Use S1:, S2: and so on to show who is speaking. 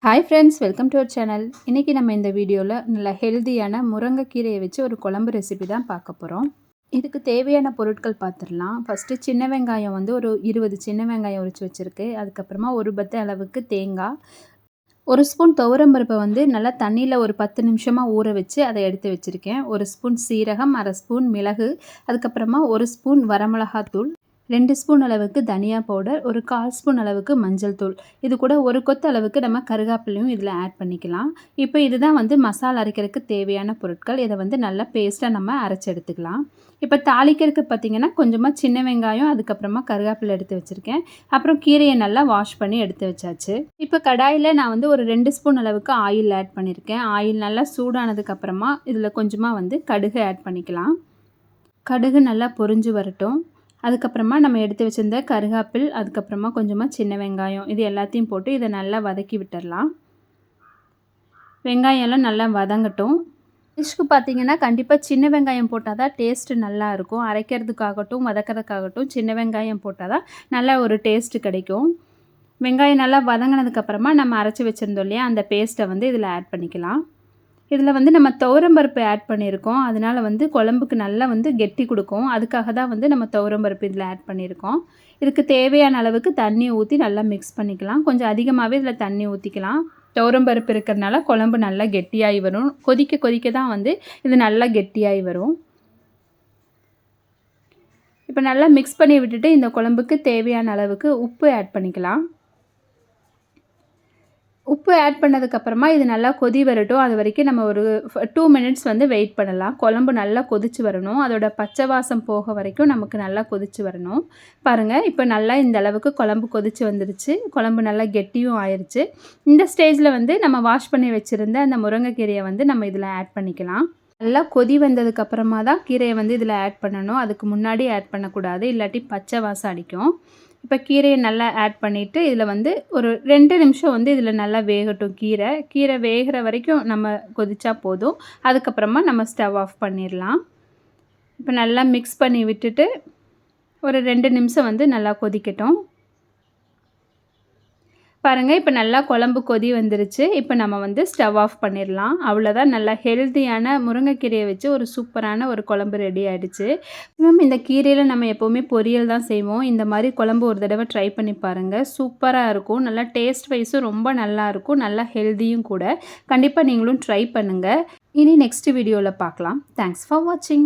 S1: Hi friends, welcome to our channel. இன்றைக்கி நம்ம இந்த வீடியோவில் நல்ல ஹெல்தியான முருங்கைக்கீரையை வச்சு ஒரு குழம்பு ரெசிபி தான் பார்க்க போகிறோம். இதுக்கு தேவையான பொருட்கள் பார்த்துடலாம். ஃபஸ்ட்டு சின்ன வெங்காயம் வந்து ஒரு 20 சின்ன வெங்காயம் உரித்து வச்சுருக்கு. அதுக்கப்புறமா ஒரு பத்து அளவுக்கு தேங்காய், ஒரு ஸ்பூன் துவரம்பருப்பை வந்து நல்லா தண்ணியில் ஒரு 10 நிமிஷமாக ஊற வச்சு அதை எடுத்து வச்சுருக்கேன். ஒரு ஸ்பூன் சீரகம், அரை ஸ்பூன் மிளகு, அதுக்கப்புறமா ஒரு ஸ்பூன் வரமிளகாத்தூள், 2 ஸ்பூன் அளவுக்கு தனியா பவுடர், ஒரு 1/4 ஸ்பூன் அளவுக்கு மஞ்சள் தூள், இது கூட ஒரு கொத்து அளவுக்கு நம்ம கருகாப்பிலையும் இதில் ஆட் பண்ணிக்கலாம். இப்போ இதுதான் வந்து மசாலா அரைக்கிறதுக்கு தேவையான பொருட்கள். இதை வந்து நல்லா பேஸ்ட்டாக நம்ம அரைச்சி எடுத்துக்கலாம். இப்போ தாளிக்கிறதுக்கு பார்த்திங்கன்னா கொஞ்சமாக சின்ன வெங்காயம், அதுக்கப்புறமா கருகாப்பிலை எடுத்து வச்சுருக்கேன். அப்புறம் கீரையை நல்லா வாஷ் பண்ணி எடுத்து வச்சாச்சு. இப்போ கடாயில் நான் வந்து ஒரு 2 ஸ்பூன் அளவுக்கு ஆயில் ஆட் பண்ணியிருக்கேன். ஆயில் நல்லா சூடானதுக்கப்புறமா இதில் கொஞ்சமாக வந்து கடுகு ஆட் பண்ணிக்கலாம். கடுகு நல்லா பொரிஞ்சு வரட்டும். அதுக்கப்புறமா நம்ம எடுத்து வச்சுருந்த கருகாப்பில், அதுக்கப்புறமா கொஞ்சமாக சின்ன வெங்காயம், இது எல்லாத்தையும் போட்டு இதை நல்லா வதக்கி விட்டுடலாம். வெங்காயம் எல்லாம் நல்லா வதங்கட்டும். டிஷ்க்கு பார்த்திங்கன்னா கண்டிப்பாக சின்ன வெங்காயம் போட்டால் தான் டேஸ்ட்டு நல்லாயிருக்கும். அரைக்கிறதுக்காகட்டும் வதக்கிறதுக்காகட்டும் சின்ன வெங்காயம் போட்டால் தான் நல்லா ஒரு டேஸ்ட்டு கிடைக்கும். வெங்காயம் நல்லா வதங்கினதுக்கப்புறமா நம்ம அரைச்சி வச்சுருந்தோம் இல்லையா, அந்த பேஸ்ட்டை வந்து இதில் ஆட் பண்ணிக்கலாம். இதில் வந்து நம்ம துவரம்பருப்பு ஆட் பண்ணியிருக்கோம். அதனால் வந்து குழம்புக்கு நல்லா வந்து கெட்டி கொடுக்கும். அதுக்காக தான் வந்து நம்ம துவரம்பருப்பு இதில் ஆட் பண்ணியிருக்கோம். இதுக்கு தேவையான அளவுக்கு தண்ணி ஊற்றி நல்லா மிக்ஸ் பண்ணிக்கலாம். கொஞ்சம் அதிகமாகவே இதில் தண்ணி ஊற்றிக்கலாம். துவரம்பருப்பு இருக்கிறதுனால குழம்பு நல்லா கெட்டியாகி வரும். கொதிக்க கொதிக்க தான் வந்து இது நல்லா கெட்டியாகி வரும். இப்போ நல்லா மிக்ஸ் பண்ணி விட்டுட்டு இந்த குழம்புக்கு தேவையான அளவுக்கு உப்பு ஆட் பண்ணிக்கலாம். உப்பு ஆட் பண்ணதுக்கப்புறமா இது நல்லா கொதி வரட்டும். அது வரைக்கும் நம்ம ஒரு 2 மினிட்ஸ் வந்து வெயிட் பண்ணலாம். குழம்பு நல்லா கொதிச்சு வரணும். அதோட பச்சை வாசம் போக வரைக்கும் நமக்கு நல்லா கொதிச்சு வரணும். பாருங்கள், இப்போ நல்லா இந்த அளவுக்கு குழம்பு கொதிச்சு வந்துருச்சு. குழம்பு நல்லா கெட்டியும் ஆயிடுச்சு. இந்த ஸ்டேஜில் வந்து நம்ம வாஷ் பண்ணி வச்சுருந்த அந்த முருங்கைக்கீரையை வந்து நம்ம இதில் ஆட் பண்ணிக்கலாம். நல்லா கொதி வந்ததுக்கப்புறமா தான் கீரையை வந்து இதில் ஆட் பண்ணணும். அதுக்கு முன்னாடி ஆட் பண்ணக்கூடாது, இல்லாட்டி பச்சை வாசம் அடிக்கும். இப்போ கீரையை நல்லா ஆட் பண்ணிவிட்டு இதில் வந்து ஒரு 2 நிமிஷம் வந்து இதில் நல்லா வேகட்டும். கீரை வேகிற வரைக்கும் நம்ம கொதிச்சா போதும். அதுக்கப்புறமா நம்ம ஸ்டவ் ஆஃப் பண்ணிடலாம். இப்போ நல்லா மிக்ஸ் பண்ணி விட்டுட்டு ஒரு 2 நிமிஷம் வந்து நல்லா கொதிக்கட்டும். பாருங்கள், இப்போ நல்லா குழம்பு கொதி வந்துருச்சு. இப்போ நம்ம வந்து ஸ்டவ் ஆஃப் பண்ணிடலாம். அவ்வளோதான், நல்லா ஹெல்த்தியான முருங்கைக்கீரையை வச்சு ஒரு சூப்பரான ஒரு குழம்பு ரெடி ஆகிடுச்சு. இந்த கீரையில் நம்ம எப்போவுமே பொரியல் தான் செய்வோம். இந்த மாதிரி குழம்பு ஒரு தடவை ட்ரை பண்ணி பாருங்கள். சூப்பராக இருக்கும். நல்லா டேஸ்ட் வைஸும் ரொம்ப நல்லாயிருக்கும். நல்லா ஹெல்த்தியும் கூட. கண்டிப்பாக நீங்களும் ட்ரை பண்ணுங்கள். இனி நெக்ஸ்ட் வீடியோவில் பார்க்கலாம். தேங்க்ஸ் ஃபார் வாட்சிங்.